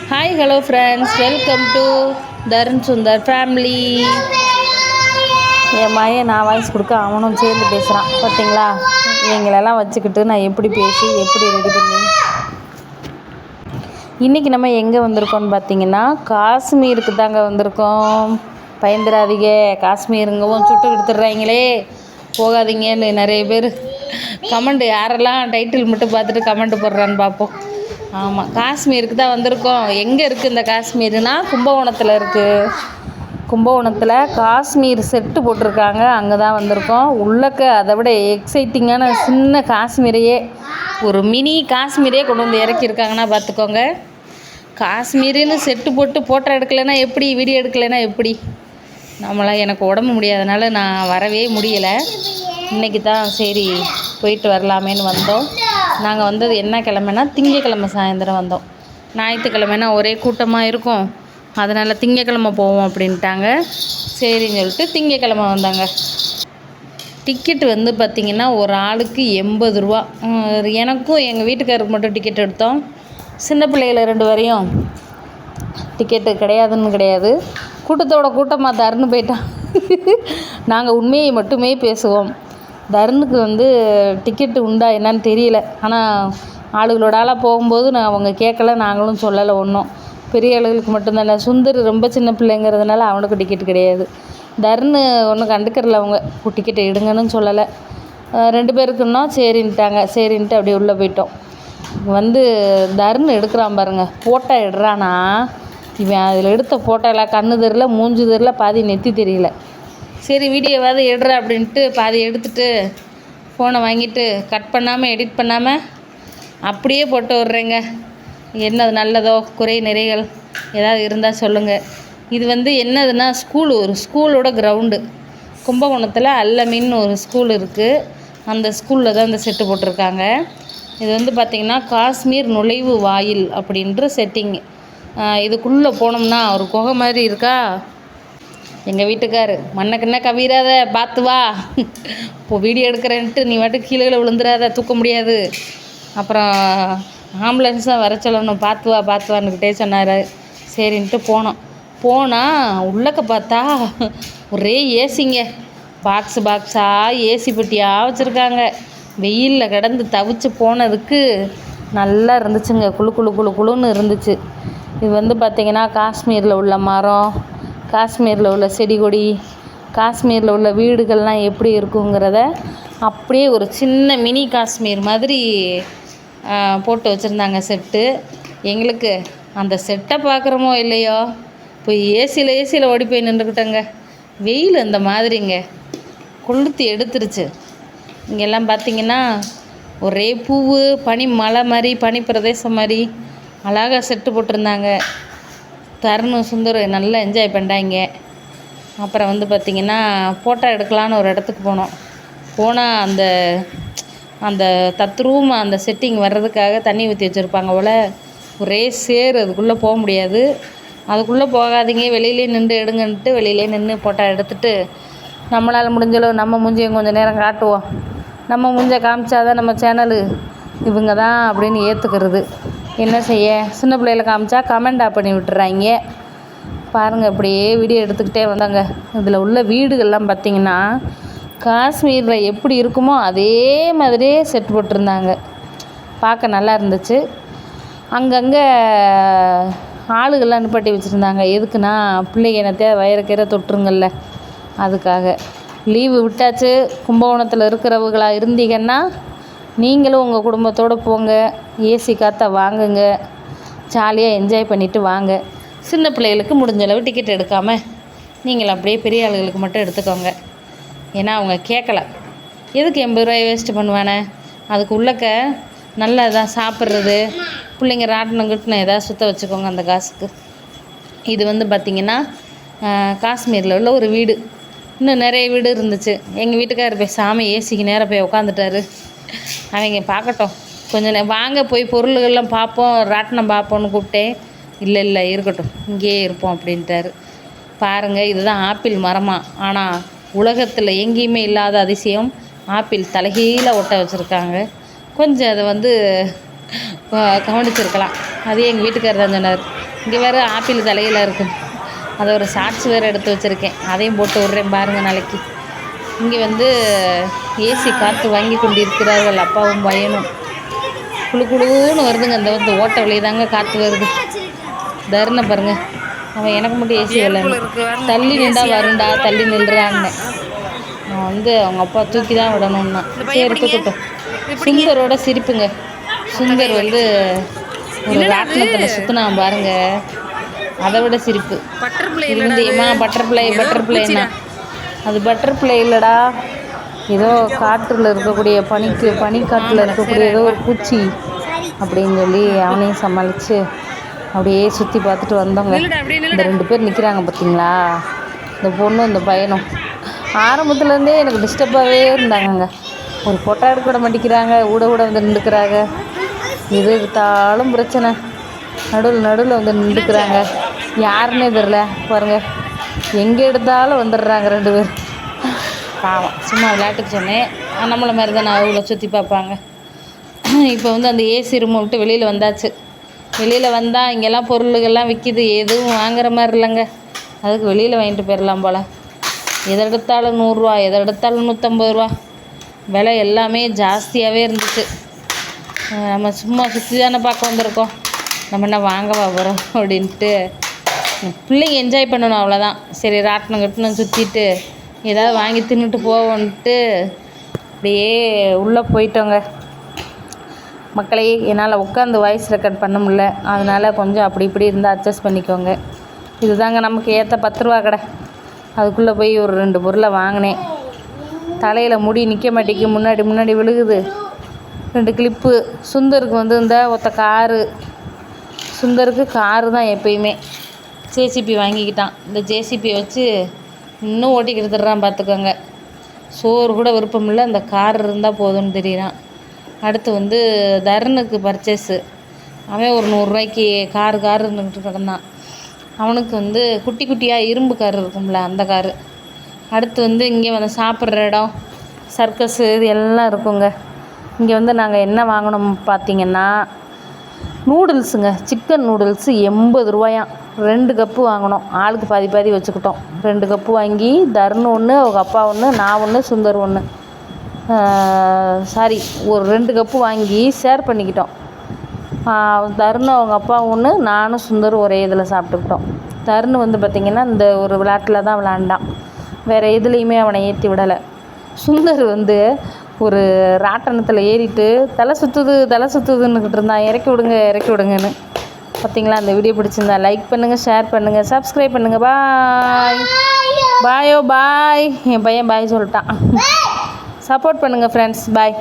Hi hello friends, welcome to Tarun Sundar family. என் மையன் நான் வாய்ஸ் கொடுக்க அவனும் சேர்ந்து பேசுகிறான் பார்த்தீங்களா. இவங்களெல்லாம் வச்சுக்கிட்டு நான் எப்படி பேசி எப்படி ரெடி பண்ணி. இன்றைக்கி நம்ம எங்கே வந்திருக்கோம்னு பார்த்தீங்கன்னா காஷ்மீருக்கு தாங்க வந்திருக்கோம். பயந்துராதீங்க, காஷ்மீருங்கவும் சுட்டு கொடுத்துட்றாங்களே போகாதீங்கன்னு நிறைய பேர் கமெண்ட், யாரெல்லாம் டைட்டில் மட்டும் பார்த்துட்டு கமெண்ட் போடுறான்னு பார்ப்போம். ஆமாம், காஷ்மீருக்கு தான் வந்திருக்கோம். எங்கே இருக்குது இந்த காஷ்மீர்னா கும்பகோணத்தில் இருக்குது. கும்பகோணத்தில் காஷ்மீர் செட்டு போட்டிருக்காங்க, அங்கே தான் வந்திருக்கோம். உள்ளக்க அதை விட எக்ஸைட்டிங்கான சின்ன காஷ்மீரையே, ஒரு மினி காஷ்மீரே கொண்டு வந்து இறக்கியிருக்காங்கன்னா பார்த்துக்கோங்க. காஷ்மீருன்னு செட்டு போட்டு ஃபோட்டோ எடுக்கலைன்னா எப்படி, வீடியோ எடுக்கலைன்னா எப்படி? நம்மளாம் எனக்கு உடம்பு முடியாதனால நான் வரவே முடியலை. இன்றைக்கி தான் சரி போயிட்டு வரலாமேன்னு வந்தோம். நாங்கள் வந்தது என்ன கிழமைனா திங்கக்கிழமை சாயந்தரம் வந்தோம். ஞாயிற்றுக்கிழமைனா ஒரே கூட்டமாக இருக்கும், அதனால் திங்கக்கிழமை போவோம் அப்படின்ட்டாங்க. சரின்னு சொல்லிட்டு திங்கக்கிழமை வந்தாங்க. டிக்கெட்டு வந்து பார்த்திங்கன்னா ஒரு ஆளுக்கு 80 ரூபா. எனக்கும் எங்கள் வீட்டுக்காருக்கு மட்டும் டிக்கெட் எடுத்தோம். சின்ன பிள்ளைகளை 2 வரையும் டிக்கெட்டு கிடையாதுன்னு கிடையாது, கூட்டத்தோட கூட்டமாக தருண் போயிட்டான். நாங்கள் உண்மையை மட்டுமே பேசுவோம். தருணுக்கு வந்து டிக்கெட்டு உண்டா என்னன்னு தெரியல. ஆனால் ஆளுகளோட ஆளாக போகும்போது அவங்க கேட்கல, நாங்களும் சொல்லலை ஒன்றும். பெரிய ஆளுகளுக்கு மட்டும்தானே. சுந்தர் ரொம்ப சின்ன பிள்ளைங்கிறதுனால அவனுக்கு டிக்கெட் கிடையாது. தருண் ஒன்றும் கண்டுக்கிறல, அவங்க டிக்கெட்டை எடுங்கன்னு சொல்லலை. 2 பேருக்குன்னா சரின்ட்டாங்க. சரின்ட்டு அப்படியே உள்ளே போயிட்டோம். வந்து தருண் எடுக்கிறான் பாருங்கள், ஃபோட்டோ எடுறானா இவன். அதில் எடுத்த ஃபோட்டோவில் கண்ணு தெரியல, மூஞ்சு தெரியல, பாதி நெத்தி தெரியல. சரி வீடியோவாவது எடுற அப்படின்ட்டு பாதி எடுத்துகிட்டு ஃபோனை வாங்கிட்டு கட் பண்ணாமல் எடிட் பண்ணாமல் அப்படியே போட்டு விட்றேங்க. என்னது நல்லதோ குறை நிறைகள் ஏதாவது இருந்தால் சொல்லுங்கள். இது வந்து என்னதுன்னா ஒரு ஸ்கூலோட கிரவுண்டு. கும்பகோணத்தில் அல்லமின்னு ஒரு ஸ்கூல் இருக்குது, அந்த ஸ்கூலில் தான் இந்த செட்டு போட்டிருக்காங்க. இது வந்து பார்த்திங்கன்னா காஷ்மீர் நுழைவு வாயில் அப்படின்ற செட்டிங்கு. இதுக்குள்ளே போனோம்னா ஒரு குகை மாதிரி இருக்கா. எங்கள் வீட்டுக்கார் மண்ணக்கண்ணா கவிராத, பார்த்து வா, இப்போ வீடியோ எடுக்கிறேன்ட்டு நீ வாட்டுக்கு கீழே விழுந்துடாத, தூக்க முடியாது, அப்புறம் ஆம்புலன்ஸ் தான் வர சொல்லணும், பார்த்து வான்னுக்கிட்டே சொன்னார். சரின்ட்டு போனால் உள்ளக்க பார்த்தா ஒரே ஏசிங்க, பாக்ஸாக ஏசி பெட்டியாக வச்சுருக்காங்க. வெயிலில் கிடந்து தவிச்சு போனதுக்கு நல்லா இருந்துச்சுங்க, குளுன்னு இருந்துச்சு. இது வந்து பார்த்திங்கன்னா காஷ்மீரில் உள்ள மரம், காஷ்மீரில் உள்ள செடி கொடி, காஷ்மீரில் உள்ள வீடுகள்லாம் எப்படி இருக்குங்கிறத அப்படியே ஒரு சின்ன மினி காஷ்மீர் மாதிரி போட்டு வச்சுருந்தாங்க செட்டு. எங்களுக்கு அந்த செட்டை பார்க்குறோமோ இல்லையோ, போய் ஏசியில் ஓடி போய் நின்றுக்கிட்டோங்க. வெயில் அந்த மாதிரிங்க கொளுத்தி எடுத்துருச்சு. இங்கெல்லாம் பார்த்திங்கன்னா ஒரே பூவு, பனி மலை மாதிரி, பனி பிரதேசம் மாதிரி அழகாக செட்டு போட்டிருந்தாங்க. தருண் சுந்தர் நல்லா என்ஜாய் பண்ணிட்டாங்க. அப்புறம் வந்து பார்த்திங்கன்னா ஃபோட்டோ எடுக்கலான்னு ஒரு இடத்துக்கு போனால் அந்த தத்ரூம் அந்த செட்டிங் வர்றதுக்காக தண்ணி ஊற்றி வச்சுருப்பாங்க போல். ஒரே சேர், அதுக்குள்ளே போக முடியாது. அதுக்குள்ளே போகாதீங்க, வெளியிலே நின்று எடுங்கன்ட்டு வெளியிலே நின்று ஃபோட்டோ எடுத்துகிட்டு நம்மளால் முடிஞ்சளவு நம்ம மூஞ்சியும் கொஞ்சம் நேரம் காட்டுவோம். நம்ம மூஞ்சை காமிச்சாதான் நம்ம சேனலு இவங்க தான் அப்படின்னு ஏற்றுக்கிறது. என்ன செய்ய, சின்ன பிள்ளைகளை காமிச்சா கமெண்டாக பண்ணி விட்டுறாங்க. பாருங்கள், அப்படியே வீடியோ எடுத்துக்கிட்டே வந்தாங்க. இதில் உள்ள வீடுகள்லாம் பார்த்திங்கன்னா காஷ்மீரில் எப்படி இருக்குமோ அதே மாதிரியே செட் போட்டிருந்தாங்க. பார்க்க நல்லா இருந்துச்சு. அங்கங்கே ஆளுகள்லாம் நிப்பாட்டி வச்சுருந்தாங்க. எதுக்குன்னா பிள்ளைங்க என்னத்தையா வயிறுக்கீரை தொட்டுருங்கள்ல, அதுக்காக. லீவு விட்டாச்சு. கும்பகோணத்தில் இருக்கிறவங்களாக இருந்தீங்கன்னா நீங்களும் உங்கள் குடும்பத்தோடு போங்க, ஏசி காற்ற வாங்குங்க, ஜாலியாக என்ஜாய் பண்ணிவிட்டு வாங்க. சின்ன பிள்ளைகளுக்கு முடிஞ்சளவு டிக்கெட் எடுக்காமல் நீங்கள் அப்படியே பெரிய ஆளுகளுக்கு மட்டும் எடுத்துக்கோங்க. ஏன்னா அவங்க கேட்கல, எதுக்கு 80 ரூபாய் வேஸ்ட்டு பண்ணுவானே, அதுக்கு உள்ளக்க நல்லா தான் சாப்பிட்றது, பிள்ளைங்க ராட்டினம் கிட்டினம் ஏதாவது சுற்ற வச்சுக்கோங்க அந்த காசுக்கு. இது வந்து பார்த்திங்கன்னா காஷ்மீரில் உள்ள ஒரு வீடு. இன்னும் நிறைய வீடு இருந்துச்சு. எங்கள் வீட்டுக்காரர் போய் சாமி ஏசிக்கு நேராக போய் உட்காந்துட்டாரு. அவங்க பார்க்கட்டும், கொஞ்சம் வாங்க போய் பொருள்கள்லாம் பார்ப்போம், ராட்டினம் பார்ப்போன்னு கூப்பிட்டேன். இல்லை இருக்கட்டும், இங்கேயே இருப்போம் அப்படின்ட்டாரு. பாருங்கள், இதுதான் ஆப்பிள் மரமா. ஆனால் உலகத்தில் எங்கேயுமே இல்லாத அதிசயம், ஆப்பிள் தலைகீழ ஒட்ட வச்சுருக்காங்க. கொஞ்சம் அதை வந்து கவனிச்சிருக்கலாம். அதே எங்கள் வீட்டுக்காரர் தான் சொன்னார், இங்கே வேறு ஆப்பிள் தலையில் இருக்குது. அதை ஒரு ஷார்ட்ஸ் வேறு எடுத்து வச்சுருக்கேன், அதையும் போட்டு விட்றேன் பாருங்கள் நாளைக்கு. இங்கே வந்து ஏசி காற்று வாங்கி கொண்டு இருக்கிறார்கள் அப்பாவும் பையனும். குழு குழுன்னு வருதுங்க. அந்த ஓட்ட வழியே தாங்க காற்று வருது. தருணை பாருங்கள், அவன் எனக்கு மட்டும் ஏசி வரல, தள்ளி நின்றா வருண்டா, தள்ளி நில்றான்னு. நான் வந்து அவங்க அப்பா தூக்கி தான் விடணும்னா சரி எடுத்துக்கிட்டோம். சுந்தரோட சிரிப்புங்க. சுந்தர் வந்து ஒரு ராட்டினத்தில் சுற்றினான் பாருங்க, அதை விட சிரிப்பு. இது வந்து ஏமா பட்டர்ஃப்ளைன்னா அது பட்டர்ஃப்ளை இல்லைடா, ஏதோ காற்றில் இருக்கக்கூடிய பனிக்காட்டில் இருக்கக்கூடிய ஏதோ ஒரு பூச்சி அப்படின்னு சொல்லி அவனையும் சமாளித்து அப்படியே சுற்றி பார்த்துட்டு வந்தோங்க. இந்த 2 பேர் நிற்கிறாங்க பார்த்தீங்களா, இந்த பொண்ணும் இந்த பையனும். ஆரம்பத்துலேருந்தே எனக்கு டிஸ்டர்பாகவே இருந்தாங்கங்க. ஒரு ஃபோட்டோ எடுக்க விட மாட்டேங்கிறாங்க, ஊட வந்து நின்றுக்கிறாங்க. எது எடுத்தாலும் பிரச்சனை, நடுவில் வந்து நின்றுக்கிறாங்க. யாருன்னே தெரில பாருங்கள், எங்கே எடுத்தாலும் வந்துடுறாங்க 2 பேர். பாவம், சும்மா விளையாட்டுக்கு சொன்னேன். நம்மளை மாதிரி தான் நான் அவ்வளோ சுற்றி பார்ப்பாங்க. இப்போ வந்து அந்த ஏசி ரூமை விட்டு வெளியில் வந்தாச்சு. வெளியில் வந்தால் இங்கெல்லாம் பொருளுகள்லாம் விற்கிது, எதுவும் வாங்குற மாதிரி இல்லைங்க. அதுக்கு வெளியில் வாங்கிட்டு போயிடலாம் போல். எதை எடுத்தாலும் 100 ரூபா, எதை எடுத்தாலும் 150 ரூபா. விலை எல்லாமே ஜாஸ்தியாகவே இருந்துச்சு. நம்ம சும்மா சுற்றி தானே பார்க்க வந்திருக்கோம், நம்ம என்ன வாங்கவா போகிறோம் அப்படின்ட்டு. பிள்ளைங்க என்ஜாய் பண்ணணும் அவ்வளோதான். சரி ராட்டினம் கட்டணும் சுற்றிட்டு ஏதாவது வாங்கி தின்னுட்டு போவோன்ட்டு அப்படியே உள்ளே போயிட்டோங்க. மக்களே, என்னால் உட்காந்து வாய்ஸ் ரெக்கார்ட் பண்ண முடியல, அதனால் கொஞ்சம் அப்படி இப்படி இருந்தால் அட்ஜஸ்ட் பண்ணிக்கோங்க. இதுதாங்க நமக்கு ஏற்ற 10 ரூபா கடை. அதுக்குள்ளே போய் ஒரு 2 பொருளை வாங்கினேன். தலையில் முடி நிற்க மாட்டேங்கு, முன்னாடி விழுகுது. 2 கிளிப்பு. சுந்தருக்கு வந்து இந்த ஒத்த காரு, சுந்தருக்கு காரு தான் எப்பயுமே. ஜேசிபி வாங்கிக்கிட்டான். இந்த ஜேசிபியை வச்சு இன்னும் ஓட்டிக்கிட்டு தர்றான் பார்த்துக்கோங்க. சோறு கூட விருப்பம் இல்லை, இந்த கார் இருந்தால் போதும்னு தெரியுறான். அடுத்து வந்து தருணுக்கு பர்ச்சேஸு. அவன் ஒரு 100 ரூபாய்க்கு காருன்னுக்கிட்டு கிடந்தான். அவனுக்கு வந்து குட்டியாக இரும்பு கார் இருக்கும்ல, அந்த காரு. அடுத்து வந்து இங்கே வந்து சாப்பிட்ற இடம், சர்க்கஸு, இது எல்லாம் இருக்குங்க. இங்கே வந்து நாங்கள் என்ன வாங்கினோம் பார்த்திங்கன்னா, நூடுல்ஸுங்க. சிக்கன் நூடுல்ஸு 80 ரூபாயாம். 2 கப்பு வாங்கினோம். ஆளுக்கு பாதி வச்சுக்கிட்டோம். 2 கப்பு வாங்கி தருணு ஒன்று, அவங்க அப்பா ஒன்று, நான் ஒன்று, சுந்தர் ஒன்று. சாரி, ஒரு 2 கப்பு வாங்கி ஷேர் பண்ணிக்கிட்டோம். தருணு அவங்க அப்பா ஒன்று, நானும் சுந்தரும் ஒரே இதில் சாப்பிட்டுக்கிட்டோம். தருணு வந்து பார்த்திங்கன்னா இந்த ஒரு விளையாட்டில் தான் விளாண்டான், வேறு எதுலேயுமே அவனை ஏற்றி விடலை. சுந்தர் வந்து ஒரு ராட்டனத்தில் ஏறிட்டு தலை சுற்றுதுன்னுக்கிட்டு இருந்தான். இறக்கி விடுங்கன்னு. பார்த்திங்களா? அந்த வீடியோ பிடிச்சிருந்தா லைக் பண்ணுங்கள், ஷேர் பண்ணுங்கள், சப்ஸ்கிரைப் பண்ணுங்கள். பாய். என் பையன் பாய் சொல்லிட்டான். சப்போர்ட் பண்ணுங்கள் ஃப்ரெண்ட்ஸ். பாய்.